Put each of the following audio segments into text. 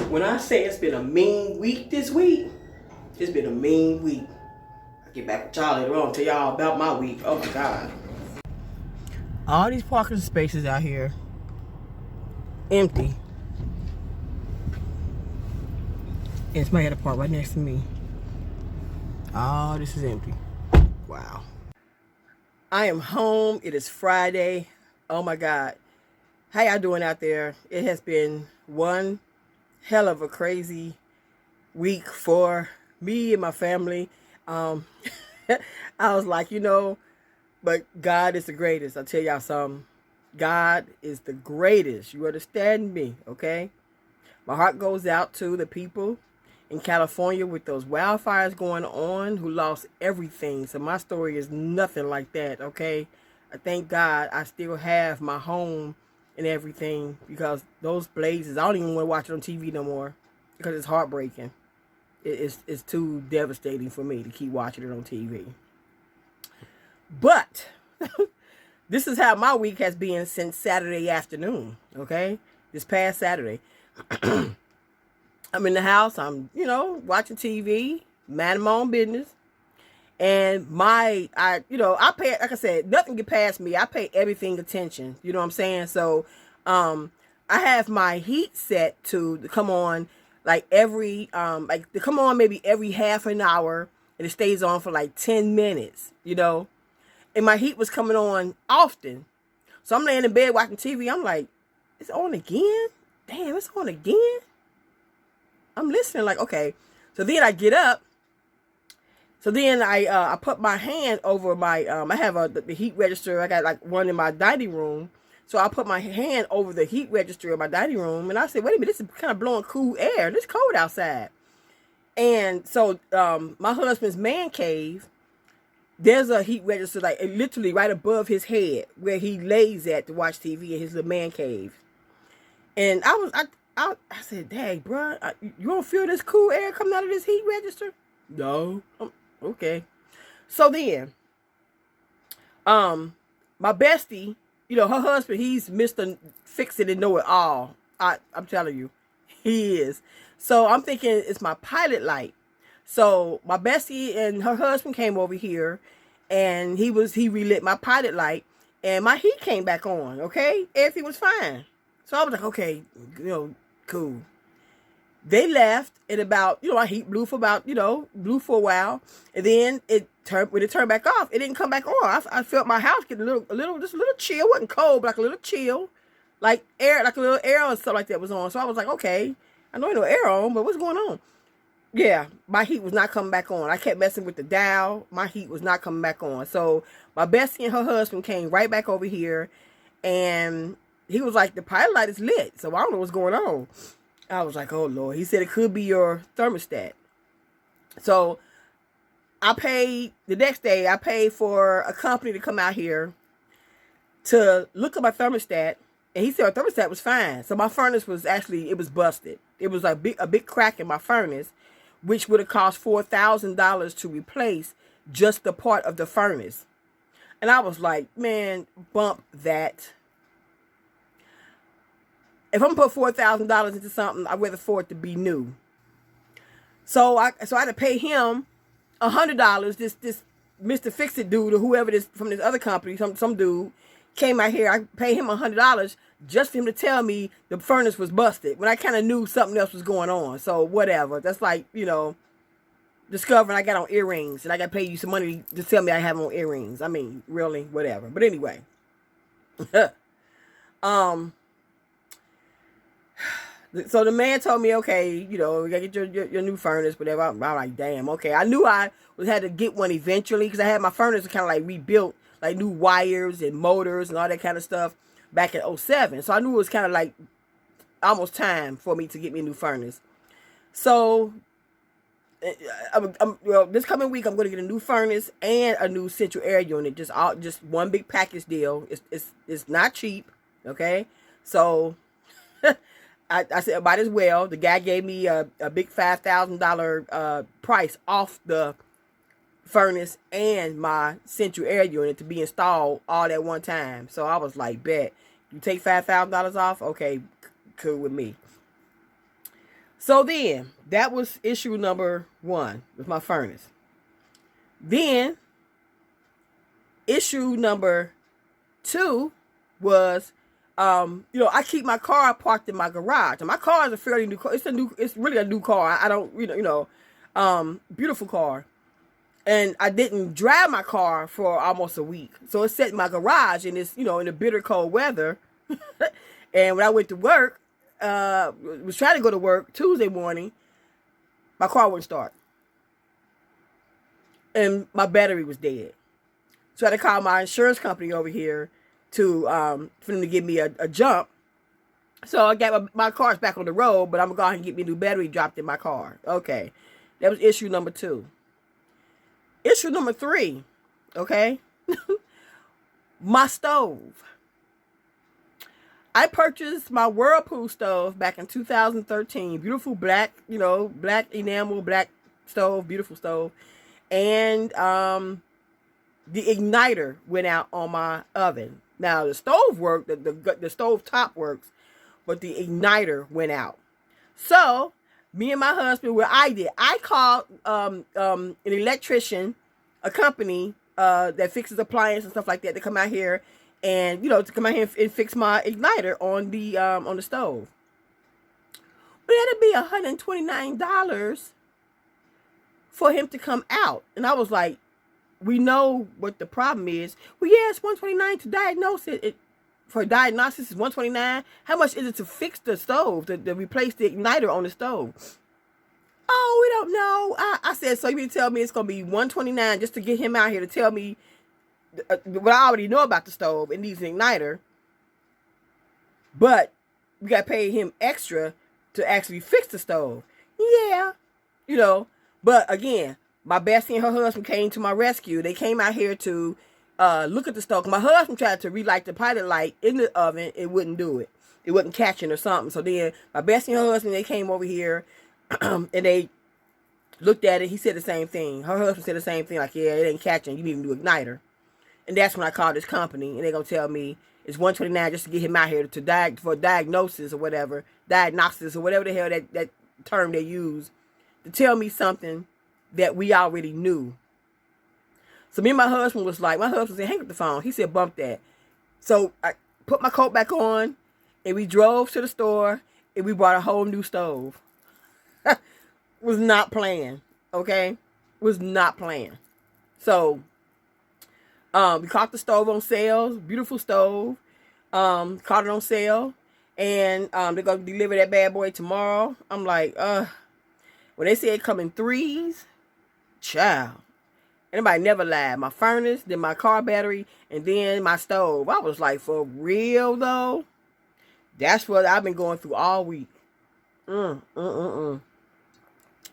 When I say it's been a mean week this week, it's been a mean week. I'll get back with y'all later on, tell y'all about my week. Oh my God. All these parking spaces out here, empty. And somebody had a park right next to me. Oh, this is empty. Wow. I am home. It is Friday. Oh my God. How y'all doing out there? It has been one hell of a crazy week for me and my family. I was like, but God is the greatest. I'll tell y'all something. God is the greatest. You understand me, okay? My heart goes out to the people in California with those wildfires going on who lost everything. So my story is nothing like that, okay? I thank God I still have my home and everything, because those blazes, I don't even want to watch it on TV no more because it's heartbreaking. It's too devastating for me to keep watching it on TV. But this is how my week has been since Saturday afternoon, okay? This past Saturday. I'm in the house, I'm, watching TV, minding my own business. And I pay, like I said, nothing get past me. I pay everything attention. You know what I'm saying? So, I have my heat set to come on to come on maybe every half an hour, and it stays on for like 10 minutes, and my heat was coming on often. So I'm laying in bed watching TV. I'm like, it's on again? Damn, it's on again? I'm listening like, okay. So then I get up. So then I put my hand over my, I have the heat register. I got like one in my dining room. So I put my hand over the heat register in my dining room. And I said, wait a minute, this is kind of blowing cool air. It's cold outside. And so my husband's man cave, there's a heat register like literally right above his head where he lays at to watch TV in his little man cave. And I said, dang, bro, you don't feel this cool air coming out of this heat register? No. Okay. So then, my bestie, her husband, he's Mr. Fix It and Know It All. I'm telling you, he is. So I'm thinking it's my pilot light. So my bestie and her husband came over here, and he relit my pilot light, and my heat came back on. Okay, everything was fine. So I was like, okay, cool. They left at about, my heat blew for a while, and then when it turned back off, it didn't come back on. I felt my house get just a little chill. It wasn't cold, but like a little chill, like air, like a little air or something like that was on. So I was like, okay, I know ain't no air on, but what's going on? Yeah, my heat was not coming back on. I kept messing with the dial. My heat was not coming back on. So my bestie and her husband came right back over here, and he was like, the pilot light is lit. So I don't know what's going on. I was like, oh, Lord. He said it could be your thermostat. So the next day, I paid for a company to come out here to look at my thermostat. And he said our thermostat was fine. So my furnace was it was busted. It was a big crack in my furnace, which would have cost $4,000 to replace just the part of the furnace. And I was like, man, bump that. If I'm gonna put $4,000 into something, I'd rather for it to be new. So I had to pay him $100. This Mr. Fix It dude or whoever this from this other company, some dude came out here. I paid him $100 just for him to tell me the furnace was busted when I kind of knew something else was going on. So whatever. That's like discovering I got on earrings and I got to pay you some money to tell me I have on earrings. I mean, really, whatever. But anyway, So the man told me, okay, you gotta get your new furnace, whatever. I'm like, damn, okay. I knew I had to get one eventually because I had my furnace kind of like rebuilt, like new wires and motors and all that kind of stuff back in 2007. So I knew it was kind of like almost time for me to get me a new furnace. So this coming week I'm going to get a new furnace and a new central air unit. Just one big package deal. It's not cheap, okay? So I said, might as well. The guy gave me a big $5,000 price off the furnace and my central air unit to be installed all at one time. So I was like, bet. You take $5,000 off? Okay, cool with me. So then, that was issue number 1 with my furnace. Then, issue number 2 was, I keep my car parked in my garage. And my car is a fairly new car. It's really a new car. I don't, beautiful car. And I didn't drive my car for almost a week. So it's set in my garage and it's, in the bitter cold weather. And when I went to work, was trying to go to work Tuesday morning, my car wouldn't start. And my battery was dead. So I had to call my insurance company over here for them to give me a jump. So I got my car's back on the road, but I'm going to go ahead and get me a new battery dropped in my car. Okay. That was issue number 2. Issue number 3, okay? My stove. I purchased my Whirlpool stove back in 2013. Beautiful black, black enamel, black stove, beautiful stove. And the igniter went out on my oven. Now, the stove worked, the stove top works, but the igniter went out. So, me and my husband, I called an electrician, a company that fixes appliances and stuff like that, to come out here and to come out here and fix my igniter on the stove. But it'd be $129 for him to come out, and I was like, we know what the problem is. Well, yeah, it's $129 to diagnose it. For diagnosis is $129. How much is it to fix the stove, to replace the igniter on the stove? Oh, we don't know. I said, so you mean to tell me it's going to be $129 just to get him out here to tell me what I already know about the stove and needs an igniter, but we got to pay him extra to actually fix the stove. Yeah, but again, my bestie and her husband came to my rescue. They came out here to look at the stove. My husband tried to relight the pilot light in the oven. It wouldn't do it. It wasn't catching or something. So then my bestie and her husband, they came over here and they looked at it. He said the same thing. Her husband said the same thing. Like, yeah, it ain't catching. You need to do igniter. And that's when I called this company. And they're going to tell me it's $129 just to get him out here for diagnosis or whatever. Diagnosis or whatever the hell that term they use. To tell me something that we already knew. So me and my husband was like, said, hang up the phone. He said, bump that. So I put my coat back on and we drove to the store and we bought a whole new stove. Was not playing, okay? Was not playing. So we caught the stove on sale. Beautiful stove. Caught it on sale. And they're going to deliver that bad boy tomorrow. I'm like, when they say it come in 3s, child. Anybody never lied. My furnace, then my car battery, and then my stove. I was like, for real though? That's what I've been going through all week.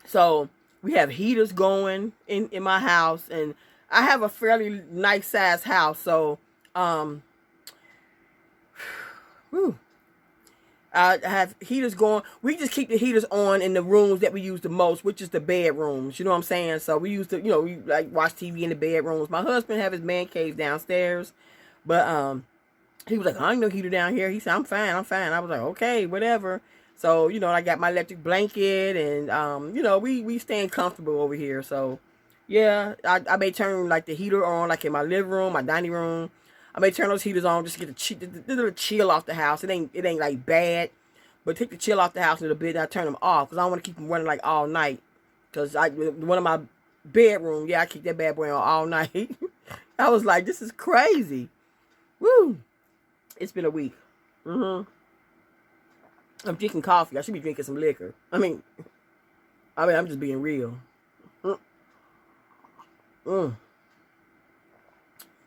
So we have heaters going in my house, and I have a fairly nice sized house. So, I have heaters going. We just keep the heaters on in the rooms that we use the most, which is the bedrooms. You know what I'm saying? So we use we like watch TV in the bedrooms. My husband have his man cave downstairs, but he was like, I ain't no heater down here. He said, I'm fine. I was like, okay, whatever. So I got my electric blanket, and we staying comfortable over here. So yeah, I may turn like the heater on, like in my living room, my dining room. I may turn those heaters on just to get the little chill off the house. It ain't like bad, but take the chill off the house a little bit. And I turn them off because I don't want to keep them running like all night. Because one of my bedroom, I keep that bad boy on all night. I was like, this is crazy. Woo! It's been a week. I'm drinking coffee. I should be drinking some liquor. I mean, I'm just being real. Yeah,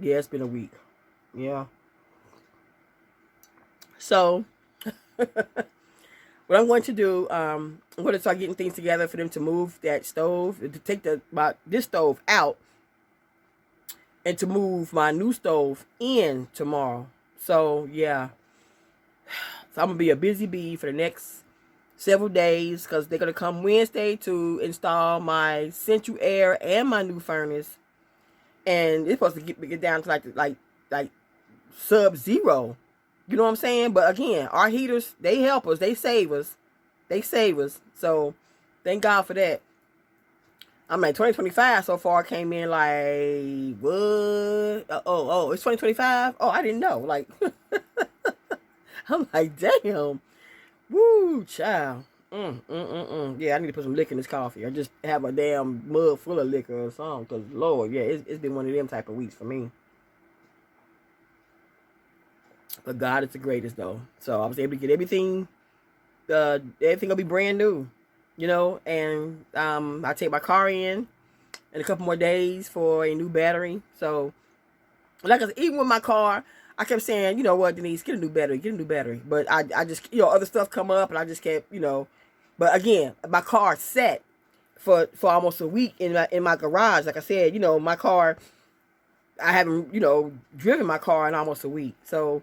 it's been a week. Yeah. So, what I'm going to do, I'm going to start getting things together for them to move that stove, to take this stove out, and to move my new stove in tomorrow. So, yeah. So, I'm going to be a busy bee for the next several days, because they're going to come Wednesday to install my central air and my new furnace. And it's supposed to get down to like sub-zero. You know what I'm saying? But again, our heaters, they help us. They save us. They save us. So thank God for that. I'm like 2025 so far came in like what? It's 2025. Oh, I didn't know. Like I'm like damn. Woo, child. Yeah, I need to put some liquor in this coffee. Or just have a damn mug full of liquor or something. Cause Lord, yeah, it's been one of them type of weeks for me. But God is the greatest though. So I was able to get everything. Everything will be brand new, And I take my car in a couple more days for a new battery. So, like I said, even with my car, I kept saying, you know what, Denise, get a new battery. But I just, other stuff come up, and I just kept, But again, my car sat for almost a week in my garage. Like I said, my car, I haven't, driven my car in almost a week. So,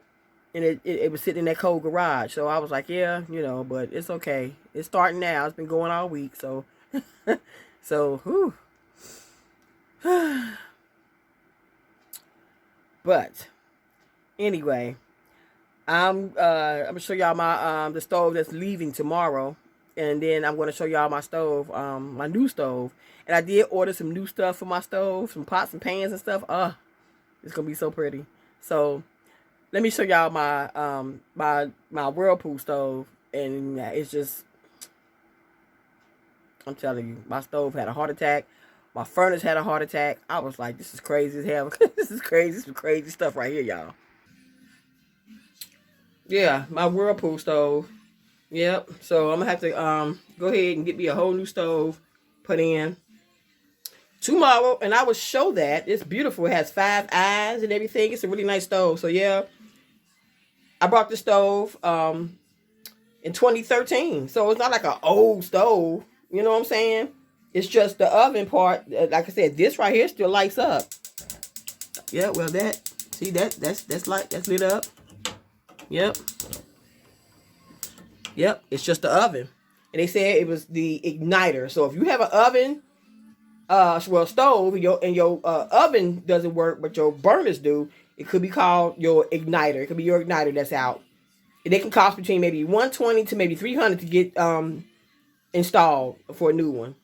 and it was sitting in that cold garage. So I was like, yeah, but it's okay. It's starting now. It's been going all week. So, whew. But anyway, I'm gonna show y'all my the stove that's leaving tomorrow, and then I'm gonna show y'all my stove, my new stove. And I did order some new stuff for my stove, some pots and pans and stuff. It's gonna be so pretty. So let me show y'all my my Whirlpool stove, and it's just, I'm telling you, my stove had a heart attack. My furnace had a heart attack. I was like, this is crazy as hell. This is crazy. This is crazy stuff right here, y'all. Yeah, my Whirlpool stove. Yep. So I'm gonna have to go ahead and get me a whole new stove put in tomorrow, and I will show that. It's beautiful. It has 5 eyes and everything. It's a really nice stove. So yeah, I bought the stove in 2013. So it's not like an old stove. You know what I'm saying? It's just the oven part. Like I said, this right here still lights up. Yeah, well that's lit up. Yep. Yep, it's just the oven. And they said it was the igniter. So if you have an oven, stove, and your oven doesn't work, but your burners do, it could be called your igniter. It could be your igniter that's out. And they can cost between maybe $120 to maybe $300 to get installed for a new one.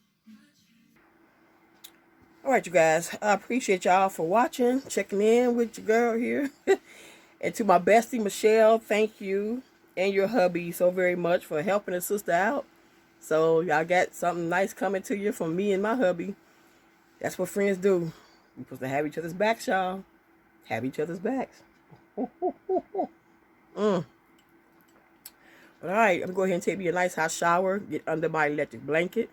All right, you guys. I appreciate y'all for watching, checking in with your girl here. And to my bestie, Michelle, thank you and your hubby so very much for helping a sister out. So y'all got something nice coming to you from me and my hubby. That's what friends do. We're supposed to have each other's backs, y'all. Have each other's backs. But all right, I'm going to go ahead and take me a nice hot shower, get under my electric blanket,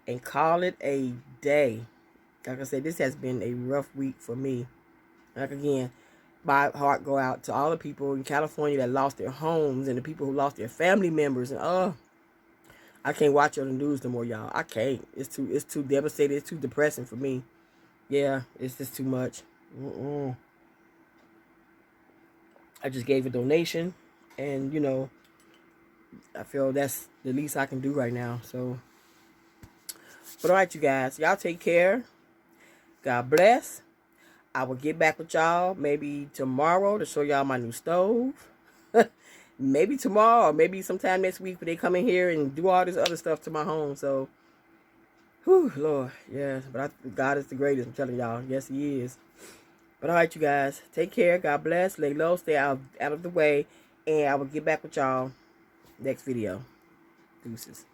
and call it a day. Like I said, this has been a rough week for me. Like again, my heart go out to all the people in California that lost their homes and the people who lost their family members. And I can't watch on the news no more, y'all. I can't. It's too devastating. It's too depressing for me. Yeah, it's just too much. I just gave a donation, and I feel that's the least I can do right now. So, but all right, you guys, y'all take care. God bless. I will get back with y'all maybe tomorrow to show y'all my new stove. Maybe tomorrow or maybe sometime next week when they come in here and do all this other stuff to my home. So, whew, Lord, yes. But God is the greatest, I'm telling y'all. Yes, He is. But all right, you guys, take care. God bless. Lay low. Stay out of the way. And I will get back with y'all next video. Deuces.